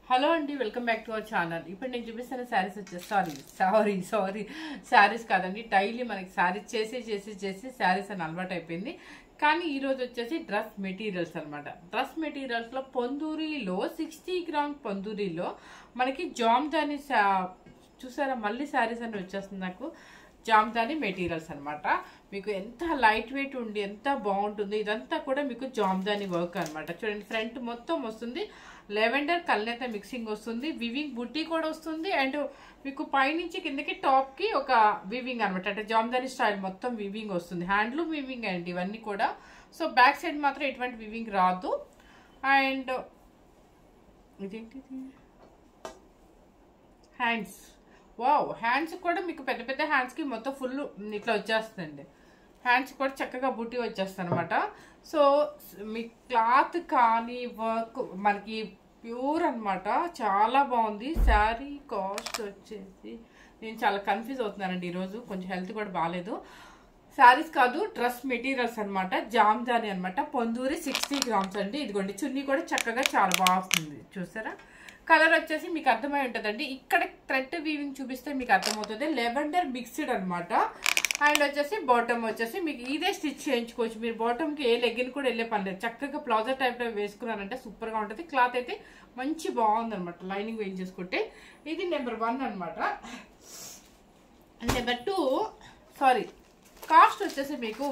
Hello అండి, welcome back to our channel. ఇప్పుడు నేను చూపిస్తున్న శారీస్ వచ్చేసి సారీ శారీస్ కాదండి. డైలీ మనకి శారీస్ చేసి శారీస్ అని అలవాటు అయిపోయింది. కానీ ఈరోజు వచ్చేసి డ్రెస్ మెటీరియల్స్ అనమాట. డ్రెస్ మెటీరియల్స్లో పొందూరిలో 60 గ్రామ్ పొందూరిలో మనకి జామ్దాని చూసారా, మళ్ళీ శారీస్ అని వచ్చేస్తుంది నాకు. జామ్దాని మెటీరియల్స్ అనమాట. మీకు ఎంత లైట్ వెయిట్ ఉండి ఎంత బాగుంటుంది. ఇదంతా కూడా మీకు జామ్దాని వర్క్ అనమాట. చూడండి, ఫ్రంట్ మొత్తం వస్తుంది, లెవెండర్ కల్నేత మిక్సింగ్ వస్తుంది, వివింగ్ బుట్టి కూడా వస్తుంది, అండ్ మీకు పైనుంచి కిందకి టాప్ కి ఒక వివింగ్ అనమాట. అంటే జామ్దాని స్టైల్ మొత్తం వివింగ్ వస్తుంది, హ్యాండ్లూమ్ వివింగ్ అండి ఇవన్నీ కూడా. సో బ్యాక్ సైడ్ మాత్రం ఎటువంటి వివింగ్ రాదు. అండ్ ఇదేంటి, హ్యాండ్స్, వావ్, హ్యాండ్స్ కూడా మీకు పెద్ద పెద్ద హ్యాండ్స్ కి మొత్తం ఫుల్ ఇట్లా వచ్చేస్తుందండి. హ్యాండ్స్ కూడా చక్కగా బుట్టి వచ్చేస్తుంది అనమాట. సో మీ క్లాత్ కానీ వర్క్ మనకి ప్యూర్ అనమాట, చాలా బాగుంది. శారీ కాస్ట్ వచ్చేసి నేను చాలా కన్ఫ్యూజ్ అవుతున్నానండి ఈరోజు, కొంచెం హెల్త్ కూడా బాగాలేదు. శారీస్ కాదు, డ్రెస్ మెటీరియల్స్ అనమాట. జామ్దాని అనమాట, పొందూరి 60 గ్రామ్స్ అండి. ఇదిగోండి, చున్నీ కూడా చక్కగా చాలా బాగా వస్తుంది. చూసారా, కలర్ వచ్చేసి మీకు అర్థమై ఉంటుందండి. ఇక్కడ థ్రెడ్ వీవింగ్ చూపిస్తే మీకు అర్థమవుతుంది. లెవెండర్ మిక్స్డ్ అనమాట. అండ్ వచ్చేసి బాటమ్ వచ్చేసి మీకు ఇదే స్టిచ్ చేయించుకోవచ్చు. మీరు బాటమ్కి ఏ లెగ్గిన్ కూడా వెళ్ళే పని లేదు. చక్కగా ప్లాజర్ టైప్లో వేసుకున్నారంటే సూపర్గా ఉంటుంది. క్లాత్ అయితే మంచి బాగుంది అనమాట, లైనింగ్ వేయింగ్ చేసుకుంటే. ఇది నెంబర్ 1 అనమాట. నెంబర్ 2 కాస్ట్ వచ్చేసి మీకు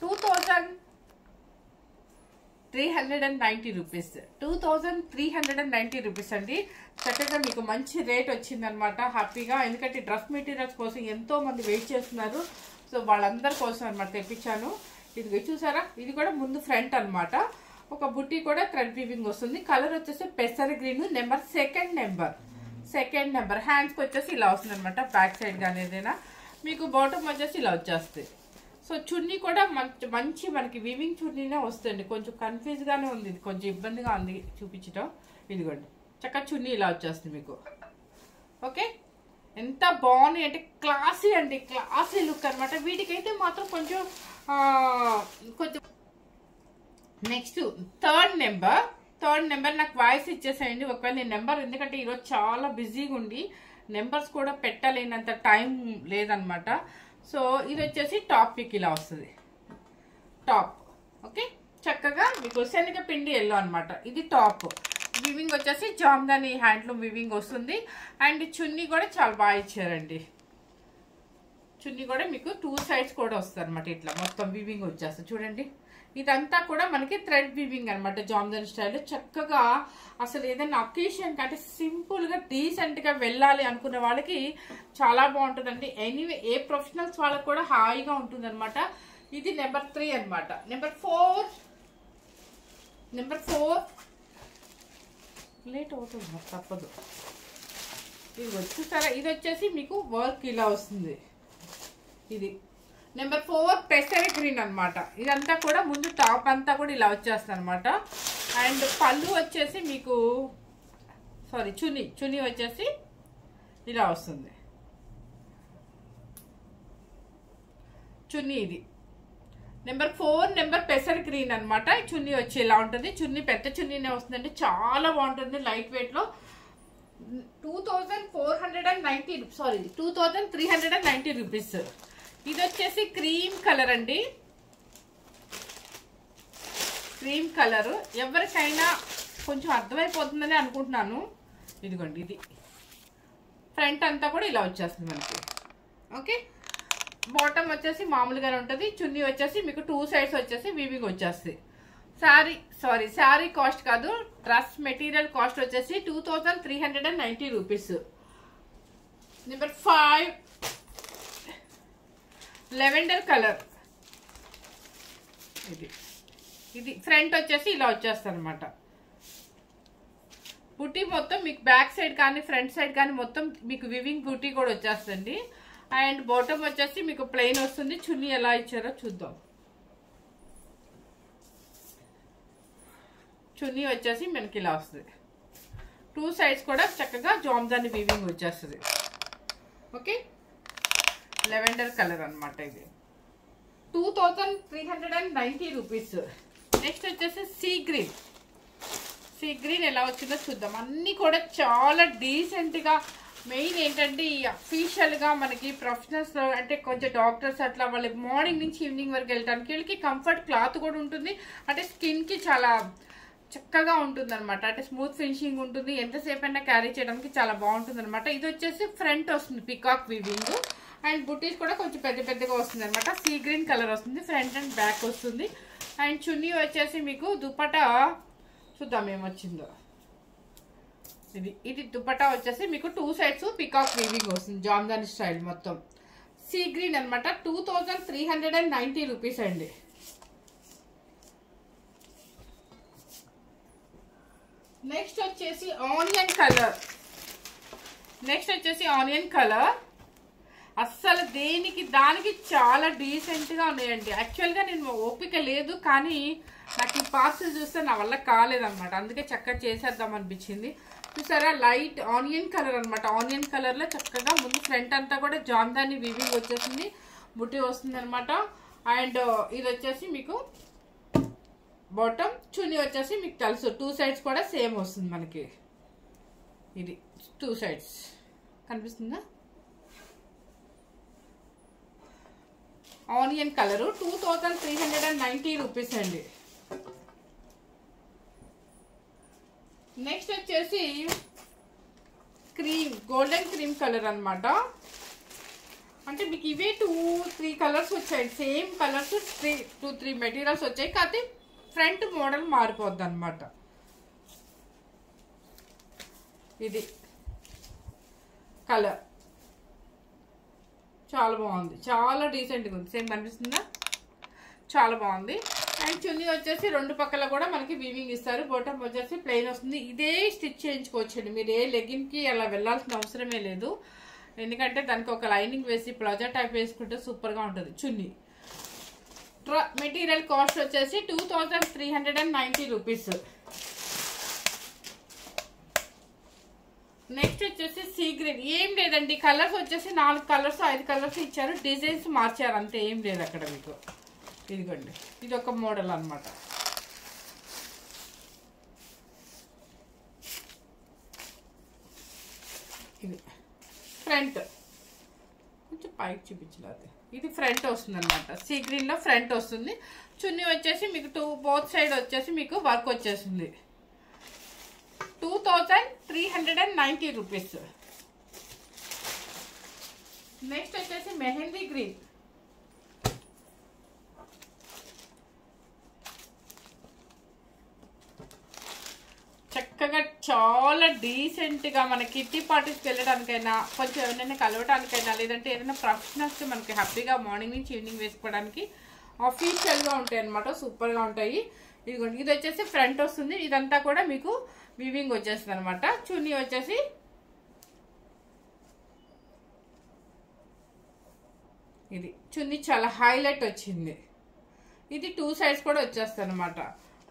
2390 రూపీస్. 2390 రూపీస్ అండి. చక్కగా మీకు మంచి రేట్ వచ్చిందనమాట, హ్యాపీగా. ఎందుకంటే డ్రెస్ మెటీరియల్స్ కోసం ఎంతో మంది వెయిట్ చేస్తున్నారు. సో వాళ్ళందరి కోసం అనమాట తెప్పించాను. ఇది చూసారా, ఇది కూడా ముందు ఫ్రంట్ అనమాట. ఒక బుట్టి కూడా థ్రెడ్ వీవింగ్ వస్తుంది. కలర్ వచ్చేసి పెసర్ గ్రీన్. సెకండ్ నెంబర్ హ్యాండ్స్కి వచ్చేసి ఇలా వస్తుంది అనమాట. బ్యాక్ సైడ్ కానీ ఏదైనా మీకు బాటమ్ వచ్చేసి ఇలా వచ్చేస్తుంది. సో చున్నీ కూడా మంచి మనకి వివింగ్ చున్నీనే వస్తుంది. కొంచెం కన్ఫ్యూజ్ గానే ఉంది, ఇది కొంచెం ఇబ్బందిగా ఉంది చూపించడం. ఇదిగోండి, చక్కగా చున్నీ ఇలా వచ్చేస్తుంది మీకు. ఓకే, ఎంత బాగుంది అంటే క్లాసీ అండి, క్లాసీ లుక్ అనమాట. వీటికైతే మాత్రం కొంచెం నెక్స్ట్ థర్డ్ నెంబర్ నాకు వాయిస్ ఇచ్చేసేయండి ఒకవేళ నేను నెంబర్, ఎందుకంటే ఈరోజు చాలా బిజీగా ఉండి నెంబర్స్ కూడా పెట్టలేనంత టైం లేదనమాట. సో ఇది వచ్చేసి టాప్ పిక్ ఇలా వస్తుంది, టాప్. ఓకే, చక్కగా మీకు శనగపిండి ఎల్లో అనమాట. ఇది టాప్. వివింగ్ వచ్చేసి జామ్దాని హ్యాండ్లూమ్ వివింగ్ వస్తుంది. అండ్ చున్నీ కూడా చాలా బాగా ఇచ్చారండి. చున్నీ కూడా మీకు 2 సైడ్స్ కూడా వస్తుంది అనమాట. ఇట్లా మొత్తం వివింగ్ వచ్చేస్తుంది చూడండి. ఇదంతా కూడా మనకి థ్రెడ్ వివింగ్ అనమాట, జామ్దాని స్టైల్. చక్కగా అసలు ఏదైనా అకేషన్ కంటే సింపుల్ గా డీసెంట్ గా వెళ్ళాలి అనుకునే వాళ్ళకి చాలా బాగుంటుందండి. ఎనీవే ఏ ప్రొఫెషనల్స్ వాళ్ళకి కూడా హాయిగా ఉంటుంది అనమాట. ఇది నెంబర్ 3 అనమాట. నెంబర్ 4 లేట్ అవుతుంది, తప్పదు. ఇది వచ్చేసారా, ఇది వచ్చేసి మీకు వర్క్ ఇలా వస్తుంది. ఇది నెంబర్ 4 పెసర్ గ్రీన్ అనమాట. ఇదంతా కూడా ముందు టాప్ అంతా కూడా ఇలా వచ్చేస్తుంది అనమాట. అండ్ పళ్ళు వచ్చేసి మీకు చున్నీ వచ్చేసి ఇలా వస్తుంది. చున్నీ ఇది నెంబర్ 4 పెసర్ గ్రీన్ అనమాట. చున్నీ వచ్చి ఇలా ఉంటుంది. చున్నీ పెద్ద చున్నీనే వస్తుందండి, చాలా బాగుంటుంది లైట్ వెయిట్ లో. 2390 రూపీస్. ఇది వచ్చేసి క్రీమ్ కలర్ అండి, క్రీమ్ కలర్. ఎవరికైనా కొంచెం అర్థమైపోతుందని అనుకుంటున్నాను. ఇదిగోండి, ఇది ఫ్రంట్ అంతా కూడా ఇలా వచ్చేస్తుంది మనకి. ఓకే, బాటమ్ వచ్చేసి మామూలుగానే ఉంటుంది. చున్నీ వచ్చేసి మీకు 2 సైడ్స్ వచ్చేసి వీవింగ్ వచ్చేస్తుంది. శారీ కాస్ట్ కాదు, డ్రెస్ మెటీరియల్ కాస్ట్ వచ్చేసి 2390 రూపీస్. Number 5 lavender colour. ఇది ఫ్రంట్ వచ్చేసి ఇలా వచ్చేస్తుంది అనమాట. బుటీ మొత్తం మీకు బ్యాక్ సైడ్ కానీ ఫ్రంట్ సైడ్ కానీ మొత్తం మీకు వివింగ్ బుటీ కూడా వచ్చేస్తుంది. అండ్ బాటమ్ వచ్చేసి మీకు ప్లెయిన్ వస్తుంది. చున్నీ ఎలా ఇచ్చారో చూద్దాం. చున్నీ వచ్చేసి మనకి ఇలా వస్తుంది. 2 సైడ్స్ కూడా చక్కగా జామ్దాని వీవింగ్ వచ్చేస్తుంది. ఓకే, లెవెండర్ కలర్ అనమాట. ఇది 2390 రూపీస్. నెక్స్ట్ వచ్చేసి సీ గ్రీన్. సీ గ్రీన్ ఎలా వచ్చిందో చూద్దాం. అన్నీ కూడా చాలా డీసెంట్గా, మెయిన్ ఏంటంటే ఈ అఫీషియల్గా మనకి ప్రొఫెషనల్స్ అంటే కొంచెం డాక్టర్స్ అట్లా వాళ్ళకి మార్నింగ్ నుంచి ఈవినింగ్ వరకు వెళ్ళడానికి వీళ్ళకి కంఫర్ట్ క్లాత్ కూడా ఉంటుంది. అంటే స్కిన్కి చాలా చక్కగా ఉంటుంది అనమాట. అంటే స్మూత్ ఫినిషింగ్ ఉంటుంది, ఎంతసేపు అయినా క్యారీ చేయడానికి చాలా బాగుంటుంది అనమాట. ఇది వచ్చేసి ఫ్రంట్ వస్తుంది పికాక్ వీవింగ్, అండ్ బుటీస్ కూడా కొంచెం పెద్ద పెద్దగా వస్తుంది అనమాట. సీ గ్రీన్ కలర్ వస్తుంది, ఫ్రంట్ అండ్ బ్యాక్ వస్తుంది. అండ్ చున్నీ వచ్చేసి మీకు దుపట్టా చూద్దాం ఏమొచ్చిందో. ఇది దుపట్టా వచ్చేసి మీకు 2 సైడ్స్ పికాక్ వీవింగ్ వస్తుంది, జామ్దాని స్టైల్ మొత్తం. సీ గ్రీన్ అనమాట. 2390 రూపీస్ అండి. నెక్స్ట్ వచ్చేసి ఆనియన్ కలర్. అస్సలు దేనికి దానికి చాలా డీసెంట్గా ఉన్నాయండి. యాక్చువల్గా నేను ఓపిక లేదు, కానీ నాకు ఈ పార్సల్ చూస్తే నా వల్ల కాలేదన్నమాట. అందుకే చక్కగా చేసేద్దాం అనిపించింది. చూసారా, లైట్ ఆనియన్ కలర్ అనమాట. ఆనియన్ కలర్లో చక్కగా ముందు ఫ్రంట్ అంతా కూడా జామ్దాని వీవింగ్ వచ్చేసింది, బుట్టి వస్తుంది అనమాట. అండ్ ఇది వచ్చేసి మీకు బాటమ్. చున్నీ వచ్చేసి మీకు తెలుసు 2 సైడ్స్ కూడా సేమ్ వస్తుంది మనకి. ఇది 2 సైడ్స్ కనిపిస్తుందా? ఆనియన్ కలరు 2390 రూపీస్ అండి. నెక్స్ట్ వచ్చేసి క్రీమ్, గోల్డెన్ క్రీమ్ కలర్ అనమాట. అంటే మీకు ఇవే 2-3 కలర్స్ వచ్చాయి, సేమ్ కలర్స్ 2-3 మెటీరియల్స్ వచ్చాయి, కాకపోతే ఫ్రంట్ మోడల్ మారిపోద్ది అనమాట. ఇది కలర్ చాలా బాగుంది, చాలా డీసెంట్గా ఉంది. సేమ్ కనిపిస్తుందా? చాలా బాగుంది. అండ్ చున్నీ వచ్చేసి 2 పక్కల కూడా మనకి వీవింగ్ ఇస్తారు. బాటమ్ వచ్చేసి ప్లెయిన్ వస్తుంది. ఇదే స్టిచ్ చేయించుకోవచ్చండి, మీరు ఏ లెగిన్కి అలా వెళ్ళాల్సిన అవసరమే లేదు. ఎందుకంటే దానికి ఒక లైనింగ్ వేసి ప్లాజో టైప్ వేసుకుంటే సూపర్గా ఉంటుంది. చున్నీ మెటీరియల్ కాస్ట్ వచ్చేసి 2390 రూపీస్. నెక్స్ట్ వచ్చేసి సీ గ్రీన్. ఏం లేదండి, కలర్స్ వచ్చేసి 4 కలర్స్ 5 కలర్స్ ఇచ్చారు, డిజైన్స్ మార్చారు అంతే, ఏం లేదు అక్కడ మీకు. ఇదిగోండి, ఇది ఒక మోడల్ అనమాట. ఇది ఫ్రంట్ కొంచెం పైకి చూపించలేదు. ఇది ఫ్రంట్ వస్తుంది అనమాట. సీ గ్రీన్ లో ఫ్రంట్ వస్తుంది. చున్నీ వచ్చేసి మీకు బోత్ సైడ్ వచ్చేసి మీకు వర్క్ వచ్చేసింది. 2390 రూపీస్. నెక్స్ట్ వచ్చేసి మెహందీ గ్రీన్. చక్కగా చాలా డీసెంట్గా మన కిట్టి పార్టీస్కి వెళ్ళడానికైనా, కొంచెం ఎవరైనా కలవడానికైనా, లేదంటే ఏదైనా ప్రొఫెషనల్స్ మనకి హ్యాపీగా మార్నింగ్ నుంచి ఈవినింగ్ వేసుకోవడానికి అఫీషియల్గా ఉంటాయి అనమాట. సూపర్గా ఉంటాయి. ఇదిగోండి, ఇది వచ్చేసి ఫ్రంట్ వస్తుంది. ఇదంతా కూడా మీకు వీవింగ్ వచ్చేస్తుంది అనమాట. చున్నీ వచ్చేసి ఇది చున్నీ చాలా హైలైట్ వచ్చింది. ఇది 2 సైడ్స్ కూడా వచ్చేస్తుంది అనమాట.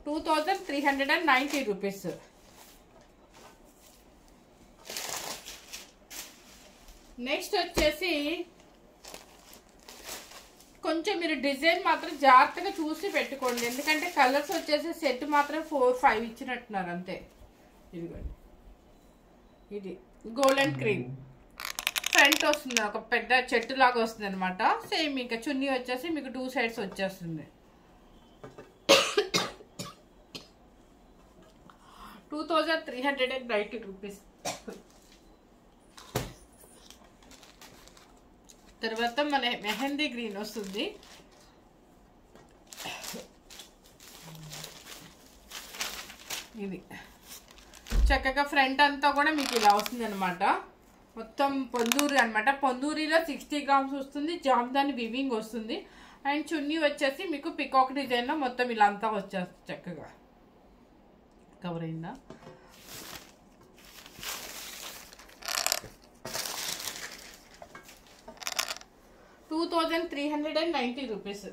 2390 రూపీస్. నెక్స్ట్ వచ్చేసి కొంచెం మీరు డిజైన్ మాత్రం జాగ్రత్తగా చూసి పెట్టుకోండి, ఎందుకంటే కలర్స్ వచ్చేసి సెట్ మాత్రం 4-5 ఇచ్చినట్టున్నారు అంతే. ఇదిగోండి, ఇది గోల్డెన్ క్రీమ్ ఫ్రంట్ వస్తుంది, ఒక పెద్ద చెట్టు లాగా వస్తుంది అనమాట. సేమ్ ఇంకా చున్నీ వచ్చేసి మీకు 2 సైడ్స్ వచ్చేస్తుంది. 2390 రూపీస్. తర్వాత మన మెహందీ గ్రీన్ వస్తుంది. ఇది చక్కగా ఫ్రంట్ అంతా కూడా మీకు ఇలా వస్తుంది అనమాట. మొత్తం పొందూరి అనమాట. పొందూరిలో 60 గ్రామ్స్ వస్తుంది, జామ్దాని వివింగ్ వస్తుంది. అండ్ చున్నీ వచ్చేసి మీకు పికాక్ డిజైన్లో మొత్తం ఇలా అంతా వచ్చేస్తుంది. చక్కగా కవర్ అయిందా? ₹2390 రూపీస్.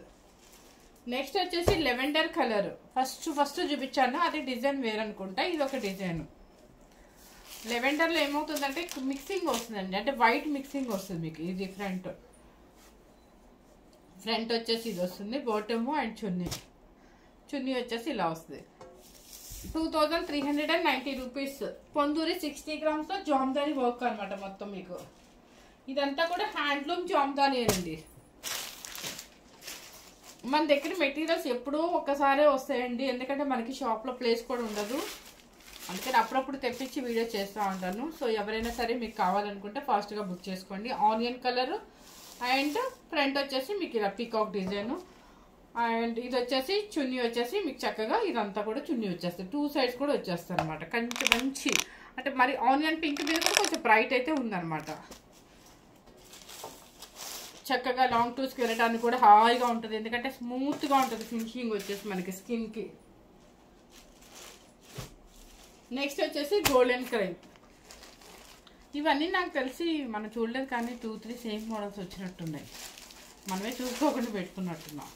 నెక్స్ట్ వచ్చేసి లెవెండర్ కలర్. ఫస్ట్ చూపించాను, అది డిజైన్ వేరనుకుంటా. ఇది ఒక డిజైన్. లెవెండర్లో ఏమవుతుందంటే మిక్సింగ్ వస్తుందండి, అంటే వైట్ మిక్సింగ్ వస్తుంది మీకు. ఇది ఫ్రంట్ వచ్చేసి ఇది వస్తుంది, బాటమ్ అండ్ చున్నీ వచ్చేసి ఇలా వస్తుంది. 2390 rupees. Ponduri 60 grams Jamdani work అనమాట మొత్తం మీకు. ఇదంతా కూడా హ్యాండ్లూమ్ జామ్దాని అండి. మన దగ్గర మెటీరియల్స్ ఎప్పుడూ ఒక్కసారే వస్తాయండి, ఎందుకంటే మనకి షాప్లో ప్లేస్ కూడా ఉండదు. అందుకని అప్పుడప్పుడు తెప్పించి వీడియో చేస్తూ ఉంటాను. సో ఎవరైనా సరే మీకు కావాలనుకుంటే ఫాస్ట్గా బుక్ చేసుకోండి. ఆనియన్ కలర్ అండ్ ఫ్రంట్ వచ్చేసి మీకు ఇలా పీకాక్ డిజైన్ అండ్ ఇది వచ్చేసి చున్నీ వచ్చేసి మీకు చక్కగా ఇదంతా కూడా చున్నీ వచ్చేస్తుంది. 2 సైడ్స్ కూడా వచ్చేస్తాయి అనమాట. కొంచెం మంచి అంటే మరి ఆనియన్ పింక్ మీద కూడా కొంచెం బ్రైట్ అయితే ఉందన్నమాట. చక్కగా లాంగ్ టూస్కి వెళ్ళడానికి కూడా హాయిగా ఉంటుంది, ఎందుకంటే స్మూత్గా ఉంటుంది ఫినిషింగ్ వచ్చేసి మనకి స్కిన్కి. నెక్స్ట్ వచ్చేసి గోల్డెన్ క్రైమ్. ఇవన్నీ నాకు తెలిసి మనం చూడలేదు, కానీ 2-3 సేమ్ మోడల్స్ వచ్చినట్టున్నాయి. మనమే చూసుకోకుండా పెట్టుకున్నట్టున్నాం.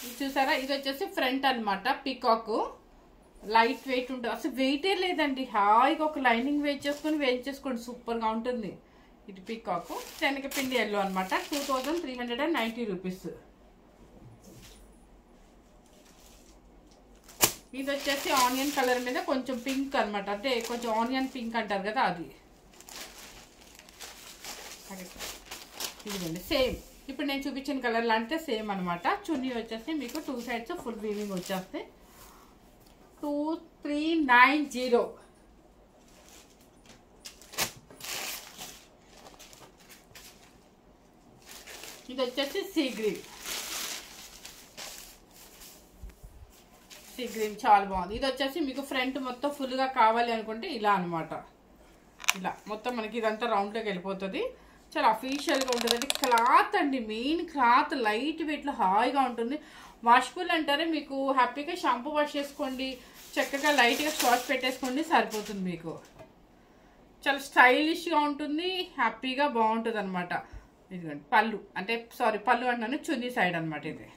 ఇది చూసారా, ఇది వచ్చేసి ఫ్రంట్ అనమాట. పీకాక్ లైట్ వెయిట్ ఉంటుంది, అసలు వెయిటే లేదండి. హాయిగా ఒక లైనింగ్ వేట్ చేసుకొని వేయించేసుకోండి, సూపర్గా ఉంటుంది. ఇది పీకాక్ శనగపిండి ఎల్లో అనమాట. 2390 రూపీస్. ఇది వచ్చేసి ఆనియన్ కలర్ మీద కొంచెం పింక్ అనమాట, అంటే కొంచెం ఆనియన్ పింక్ అంటారు కదా అది. ఇదిగోండి సేమ్ ఇప్పుడు నేను చూపించిన కలర్ లాంటిదే సేమ్ అనమాట. చున్నీ వచ్చేసి మీకు 2 సైడ్స్ ఫుల్ వీవింగ్ వచ్చేస్తే 2390. ఇది వచ్చేసి సీ గ్రీన్ చాలా బాగుంది. ఇది వచ్చేసి మీకు ఫ్రంట్ మొత్తం ఫుల్గా కావాలి అనుకుంటే ఇలా అనమాట. ఇలా మొత్తం మనకి ఇదంతా రౌండ్లోకి వెళ్ళిపోతుంది. చాలా అఫీషియల్గా ఉంటుంది. అది క్లాత్ అండి, మెయిన్ క్లాత్ లైట్ వెయిట్లో హాయిగా ఉంటుంది. వాష్ఫుల్ అంటారే, మీకు హ్యాపీగా షాంపూ వాష్ చేసుకోండి, చక్కగా లైట్గా స్వాష్ పెట్టేసుకోండి, సరిపోతుంది మీకు. చాలా స్టైలిష్గా ఉంటుంది, హ్యాపీగా బాగుంటుంది అనమాట. ఇదిగోండి పళ్ళు, అంటే సారీ పళ్ళు అంటాను, చున్నీ సైడ్ అనమాట. ఇది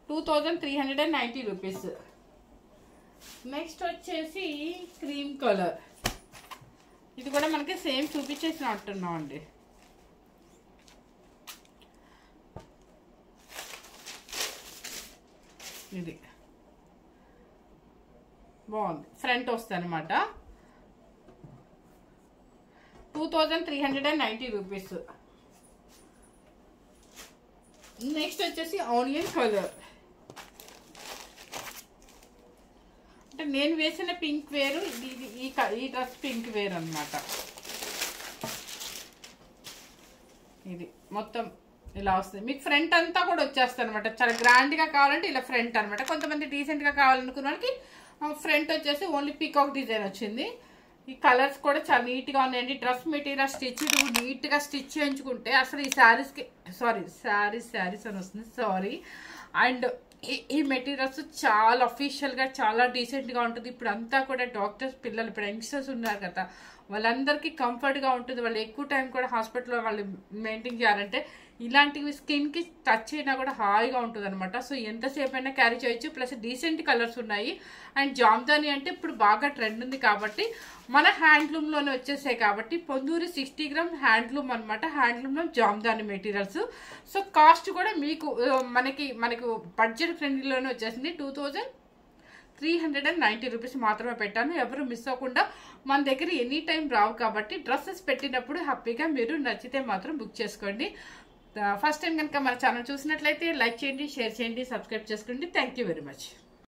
2390 రూపీస్. నెక్స్ట్ వచ్చేసి క్రీమ్ కలర్. ఇది కూడా మనకి సేమ్ చూపించేసినట్టున్నాం అండి. ఇది బాగుంది, ఫ్రంట్ వస్తుంది అనమాట. 2390 రూపీస్. నెక్స్ట్ వచ్చేసి ఆనియన్ కలర్. అంటే నేను వేసిన పింక్ వేరు, ఈ డ్రెస్ పింక్ వేరు అనమాట. ఇది మొత్తం ఇలా వస్తుంది మీకు. ఫ్రంట్ అంతా కూడా వచ్చేస్తుంది అనమాట. చాలా గ్రాండ్గా కావాలంటే ఇలా ఫ్రంట్ అనమాట. కొంతమంది డీసెంట్గా కావాలనుకున్న వాళ్ళకి ఫ్రంట్ వచ్చేసి ఓన్లీ పీకాక్ డిజైన్ వచ్చింది. ఈ కలర్స్ కూడా చాలా నీట్గా ఉన్నాయండి. డ్రెస్ మెటీరియల్ స్టిచ్ నీట్గా స్టిచ్ చేయించుకుంటే అసలు ఈ శారీస్కి శారీస్ అని వస్తుంది సారీ. అండ్ ఈ మెటీరియల్స్ చాలా అఫీషియల్గా చాలా డీసెంట్గా ఉంటుంది. ఇప్పుడు అంతా కూడా డాక్టర్స్ పిల్లలు, ఇప్పుడు యంగ్స్టర్స్ ఉన్నారు కదా, వాళ్ళందరికీ కంఫర్ట్గా ఉంటుంది. వాళ్ళు ఎక్కువ టైం కూడా హాస్పిటల్లో వాళ్ళు మెయింటైన్ చేయాలంటే ఇలాంటివి స్కిన్కి టచ్ అయినా కూడా హాయిగా ఉంటుంది అనమాట. సో ఎంతసేపు అయినా క్యారీ చేయొచ్చు. ప్లస్ డీసెంట్ కలర్స్ ఉన్నాయి. అండ్ జామ్దాని అంటే ఇప్పుడు బాగా ట్రెండ్ ఉంది కాబట్టి మన హ్యాండ్లూమ్లోనే వచ్చేసాయి కాబట్టి పొందూరి 60 గ్రామ్ హ్యాండ్లూమ్ అనమాట. హ్యాండ్లూమ్లో జామ్దాని మెటీరియల్స్. సో కాస్ట్ కూడా మీకు మనకు బడ్జెట్ ఫ్రెండ్లీలోనే వచ్చేసింది. 2390 రూపీస్ మాత్రమే పెట్టాను. ఎవరు మిస్ అవ్వకుండా, మన దగ్గర ఎనీ టైం రావు కాబట్టి డ్రెస్సెస్ పెట్టినప్పుడు హ్యాపీగా మీరు నచ్చితే మాత్రం బుక్ చేసుకోండి. ఫస్ట్ టైం కనుక మన ఛానల్ చూసినట్లయితే లైక్ చేయండి, షేర్ చేయండి, సబ్స్క్రైబ్ చేసుకోండి. Thank you very much.